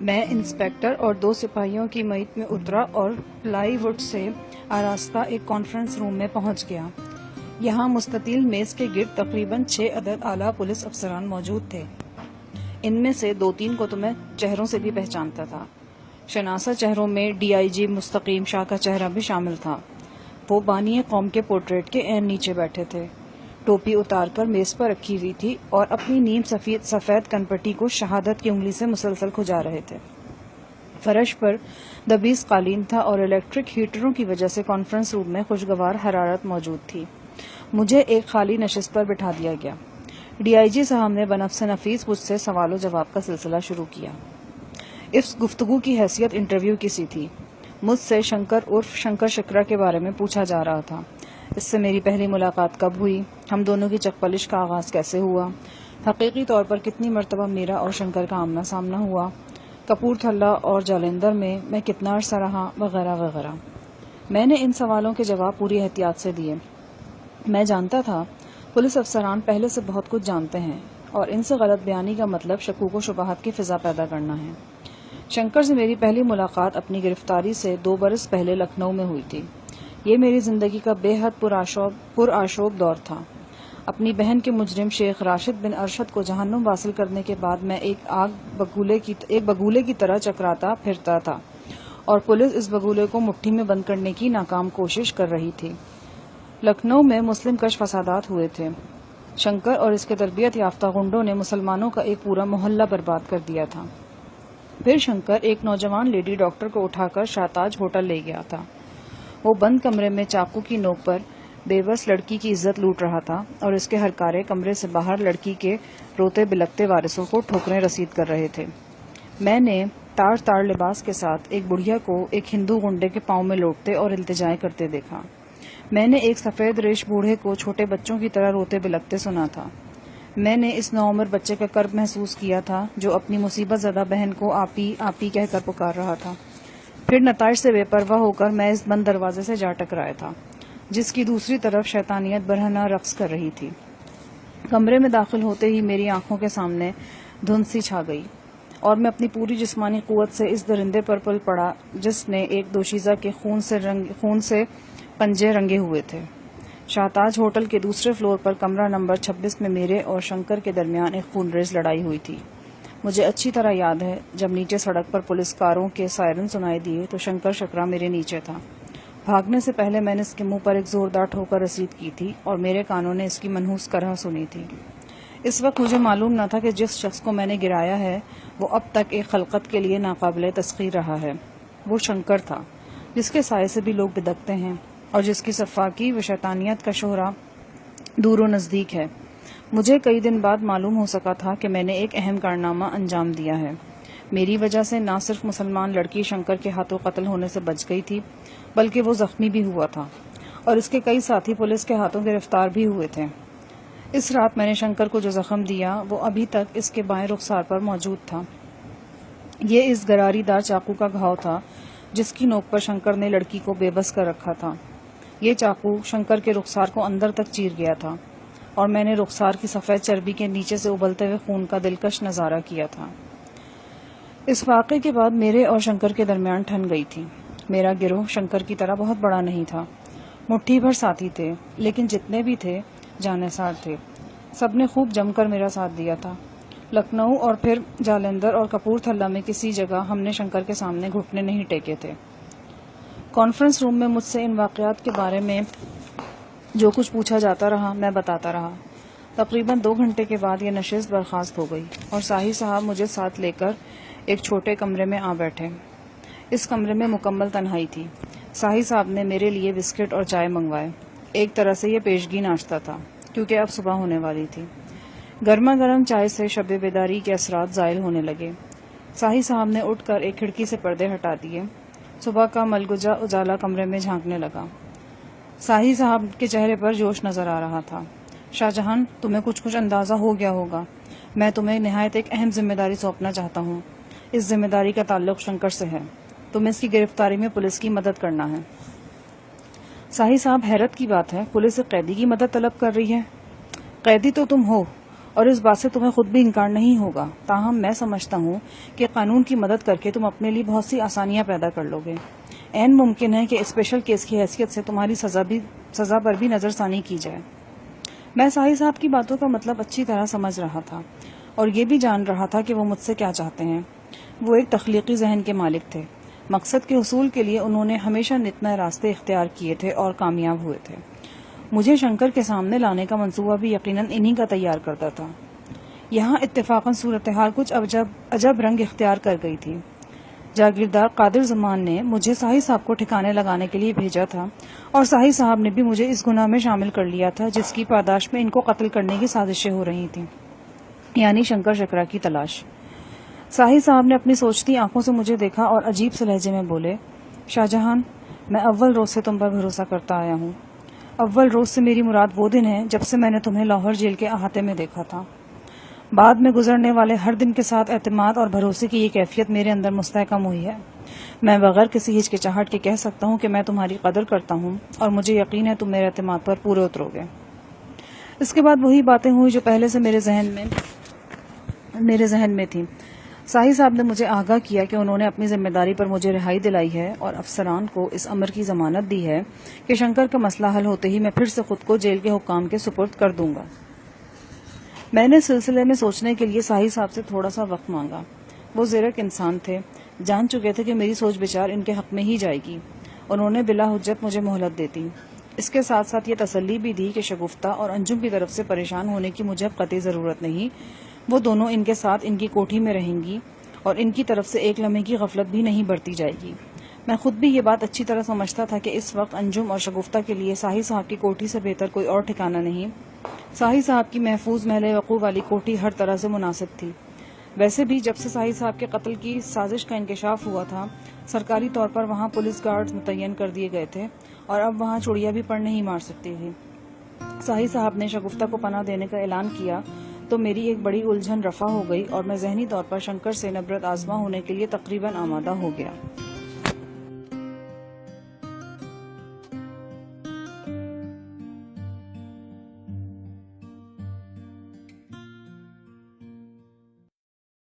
میں انسپیکٹر اور 2 سپاہیوں کی مئیت میں اترا اور پلائی ووڈ سے آراستہ ایک کانفرنس روم میں پہنچ گیا۔ یہاں مستطیل میز کے گرد تقریباً 6 عدد اعلیٰ پولیس افسران موجود تھے۔ ان میں سے 2-3 کو تو میں چہروں سے بھی پہچانتا تھا۔ شناسا چہروں میں DIG مستقیم شاہ کا چہرہ بھی شامل تھا۔ وہ بانی قوم کے پورٹریٹ کے عین نیچے بیٹھے تھے، ٹوپی اتار کر میز پر رکھی ہوئی تھی اور اپنی نیم سفید کنپٹی کو شہادت کی انگلی سے مسلسل کھجا رہے تھے۔ فرش پر دبیز قالین تھا اور الیکٹرک ہیٹروں کی وجہ سے کانفرنس روم میں خوشگوار حرارت موجود تھی۔ مجھے ایک خالی نشست پر بٹھا دیا گیا۔ DIG صاحب نے بنفس نفیس مجھ سے سوال و جواب کا سلسلہ شروع کیا۔ اس گفتگو کی حیثیت انٹرویو کی سی تھی۔ مجھ سے شنکر عرف شنکر شکرا کے بارے میں پوچھا جا رہا تھا۔ اس سے میری پہلی ملاقات کب ہوئی، ہم دونوں کی چکپلش کا آغاز کیسے ہوا، حقیقی طور پر کتنی مرتبہ میرا اور شنکر کا آمنا سامنا ہوا، کپور تھلہ اور جالندھر میں کتنا عرصہ رہا، وغیرہ وغیرہ۔ میں نے ان سوالوں کے جواب پوری احتیاط سے دیے۔ میں جانتا تھا پولیس افسران پہلے سے بہت کچھ جانتے ہیں اور ان سے غلط بیانی کا مطلب شکوک و شبہات کی فضا پیدا کرنا ہے۔ شنکر سے میری پہلی ملاقات اپنی گرفتاری سے 2 برس پہلے لکھنؤ میں ہوئی تھی۔ یہ میری زندگی کا بے حد پرآشوب دور تھا۔ اپنی بہن کے مجرم شیخ راشد بن ارشد کو جہنم واصل کرنے کے بعد میں ایک بگولے کی طرح چکراتا پھرتا تھا اور پولیس اس بگولے کو مٹھی میں بند کرنے کی ناکام کوشش کر رہی تھی۔ لکھنؤ میں مسلم کش فسادات ہوئے تھے۔ شنکر اور اس کے تربیت یافتہ غنڈوں نے مسلمانوں کا ایک پورا محلہ برباد کر دیا تھا۔ پھر شنکر ایک نوجوان لیڈی ڈاکٹر کو اٹھا کر شاہتاج ہوٹل لے گیا تھا۔ وہ بند کمرے میں چاقو کی نوک پر بے بس لڑکی کی عزت لوٹ رہا تھا اور اس کے ہرکارے کمرے سے باہر لڑکی کے روتے بلکتے وارثوں کو ٹھوکریں رسید کر رہے تھے۔ میں نے تار لباس کے ساتھ ایک بڑھیا کو ایک ہندو غنڈے کے پاؤں میں لوٹتے اور التجائیں کرتے دیکھا۔ میں نے ایک سفید ریش بوڑھے کو چھوٹے بچوں کی طرح روتے بلکتے سنا تھا۔ میں نے اس نوعمر بچے کا کرب محسوس کیا تھا جو اپنی مصیبت زدہ بہن کو آپی آپی کہہ کر پکار رہا تھا۔ پھر نتائج سے بے پرواہ ہو کر میں اس بند دروازے سے جا ٹکرایا تھا جس کی دوسری طرف شیطانیت برہنہ رقص کر رہی تھی۔ کمرے میں داخل ہوتے ہی میری آنکھوں کے سامنے دھند سی چھا گئی اور میں اپنی پوری جسمانی قوت سے اس درندے پر پل پڑا جس نے ایک دوشیزہ کے خون سے پنجے رنگے ہوئے تھے۔ شاہتاج ہوٹل کے دوسرے فلور پر کمرہ نمبر 26 میں میرے اور شنکر کے درمیان ایک خونریز لڑائی ہوئی تھی۔ مجھے اچھی طرح یاد ہے جب نیچے سڑک پر پولیس کاروں کے سائرن سنائی دیے تو شنکر شکرا میرے نیچے تھا۔ بھاگنے سے پہلے میں نے اس کے منہ پر ایک زوردار ٹھوکر رسید کی تھی اور میرے کانوں نے اس کی منحوس کرہ سنی تھی۔ اس وقت مجھے معلوم نہ تھا کہ جس شخص کو میں نے گرایا ہے وہ اب تک ایک خلقت کے لیے ناقابل تسخیر رہا ہے۔ وہ شنکر تھا جس کے سائے سے بھی لوگ بدکتے ہیں اور جس کی صفاکی و شیطانیت کا شہرہ دور و نزدیک ہے۔ مجھے کئی دن بعد معلوم ہو سکا تھا کہ میں نے ایک اہم کارنامہ انجام دیا ہے۔ میری وجہ سے نہ صرف مسلمان لڑکی شنکر کے ہاتھوں قتل ہونے سے بچ گئی تھی بلکہ وہ زخمی بھی ہوا تھا اور اس کے کئی ساتھی پولیس کے ہاتھوں گرفتار بھی ہوئے تھے۔ اس رات میں نے شنکر کو جو زخم دیا وہ ابھی تک اس کے بائیں رخسار پر موجود تھا۔ یہ اس گراری دار چاقو کا گھاؤ تھا جس کی نوک پر شنکر نے لڑکی کو بے بس کر رکھا تھا۔ یہ چاقو شنکر کے رخسار کو اندر تک چیر گیا تھا اور میں نے رخسار کی سفید چربی کے نیچے سے ابلتے ہوئے خون کا دلکش نظارہ کیا تھا۔ اس واقعے کے بعد میرے اور شنکر کے درمیان ٹھن گئی تھی۔ میرا گروہ شنکر کی طرح بہت بڑا نہیں تھا، مٹھی بھر ساتھی تھے، لیکن جتنے بھی تھے جانسار تھے۔ سب نے خوب جم کر میرا ساتھ دیا تھا۔ لکھنؤ اور پھر جالندھر اور کپور تھلہ میں کسی جگہ ہم نے شنکر کے سامنے گھٹنے نہیں ٹیکے تھے۔ کانفرنس روم میں مجھ سے ان واقعات کے بارے میں جو کچھ پوچھا جاتا رہا میں بتاتا رہا۔ تقریباً 2 گھنٹے کے بعد یہ نشست برخاست ہو گئی اور ساہی صاحب مجھے ساتھ لے کر ایک چھوٹے کمرے میں آ بیٹھے۔ اس کمرے میں مکمل تنہائی تھی۔ ساہی صاحب نے میرے لیے بسکٹ اور چائے منگوائے۔ ایک طرح سے یہ پیشگی ناشتہ تھا کیونکہ اب صبح ہونے والی تھی۔ گرما گرم چائے سے شب بیداری کے اثرات زائل ہونے لگے۔ ساہی صاحب نے اٹھ کر ایک کھڑکی سے پردے ہٹا دیے۔ صبح کا ملگجا اجالا کمرے میں جھانکنے لگا۔ ساہی صاحب کے چہرے پر جوش نظر آ رہا تھا۔ شاہ جہاں، تمہیں کچھ اندازہ ہو گیا ہوگا۔ میں تمہیں نہایت ایک اہم ذمہ داری سونپنا چاہتا ہوں۔ اس ذمہ داری کا تعلق شنکر سے ہے۔ تمہیں اس کی گرفتاری میں پولیس کی مدد کرنا ہے۔ ساہی صاحب، حیرت کی بات ہے، پولیس ایک قیدی کی مدد طلب کر رہی ہے۔ قیدی تو تم ہو اور اس بات سے تمہیں خود بھی انکار نہیں ہوگا، تاہم میں سمجھتا ہوں کہ قانون کی مدد کر کے تم اپنے لیے بہت سی آسانیاں پیدا کر لو گے۔ عین ممکن ہے کہ اسپیشل کیس کی حیثیت سے تمہاری سزا پر بھی نظر ثانی کی جائے۔ میں ساحل صاحب کی باتوں کا مطلب اچھی طرح سمجھ رہا تھا اور یہ بھی جان رہا تھا کہ وہ مجھ سے کیا چاہتے ہیں۔ وہ ایک تخلیقی ذہن کے مالک تھے۔ مقصد کے حصول کے لیے انہوں نے ہمیشہ نت نئے راستے اختیار کیے تھے اور کامیاب ہوئے تھے۔ مجھے شنکر کے سامنے لانے کا منصوبہ بھی یقیناً انہی کا تیار کرتا تھا۔ یہاں اتفاقاً صورتحال کچھ عجب رنگ اختیار کر گئی تھی۔ جاگیردار قادر زمان نے مجھے ساحل صاحب کو ٹھکانے لگانے کے لیے بھیجا تھا اور ساحل صاحب نے بھی مجھے اس گناہ میں شامل کر لیا تھا جس کی پاداش میں ان کو قتل کرنے کی سازشیں ہو رہی تھیں، یعنی شنکر شکرا کی تلاش۔ ساحل صاحب نے اپنی سوچتی آنکھوں سے مجھے دیکھا اور عجیب سے لہجے میں بولے، شاہ جہان، میں اول روز سے تم پر بھروسہ کرتا آیا ہوں۔ اول روز سے میری مراد وہ دن ہے جب سے میں نے تمہیں لاہور جیل کے احاطے میں دیکھا تھا۔ بعد میں گزرنے والے ہر دن کے ساتھ اعتماد اور بھروسے کی یہ کیفیت میرے اندر مستحکم ہوئی ہے۔ میں بغیر کسی ہچکچاہٹ کے کہہ سکتا ہوں کہ میں تمہاری قدر کرتا ہوں اور مجھے یقین ہے تم میرے اعتماد پر پورے اترو گے۔ اس کے بعد وہی باتیں ہوئی جو پہلے سے میرے ذہن میں تھیں۔ ساحل صاحب نے مجھے آگاہ کیا کہ انہوں نے اپنی ذمہ داری پر مجھے رہائی دلائی ہے اور افسران کو اس امر کی ضمانت دی ہے کہ شنکر کا مسئلہ حل ہوتے ہی میں پھر سے خود کو جیل کے حکام کے سپرد کر دوں گا۔ میں نے سلسلے میں سوچنے کے لیے ساحل صاحب سے تھوڑا سا وقت مانگا۔ وہ زیرک انسان تھے، جان چکے تھے کہ میری سوچ بچار ان کے حق میں ہی جائے گی۔ انہوں نے بلا حجت مجھے مہلت دیتی۔ اس کے ساتھ ساتھ یہ تسلی بھی دی کہ شگفتہ اور انجم کی طرف سے پریشان ہونے کی مجھے اب قطعی ضرورت نہیں، وہ دونوں ان کے ساتھ ان کی کوٹھی میں رہیں گی اور ان کی طرف سے ایک لمحے کی غفلت بھی نہیں برتی جائے گی۔ میں خود بھی یہ بات اچھی طرح سمجھتا تھا کہ اس وقت انجم اور شگفتہ کے لیے ساحل صاحب کی کوٹھی سے بہتر کوئی اور ٹھکانہ نہیں۔ ساحل صاحب کی محفوظ محل وقوع والی کوٹھی ہر طرح سے مناسب تھی۔ ویسے بھی جب سے ساحل صاحب کے قتل کی سازش کا انکشاف ہوا تھا، سرکاری طور پر وہاں پولیس گارڈز متعین کر دیے گئے تھے اور اب وہاں چڑیا بھی پڑ نہیں مار سکتی تھی۔ ساحل صاحب نے شگفتہ کو پناہ دینے کا اعلان کیا تو میری ایک بڑی الجھن رفع ہو گئی اور میں ذہنی طور پر شنکر سے نبرت آزما ہونے کے لیے تقریباً آمادہ ہو گیا۔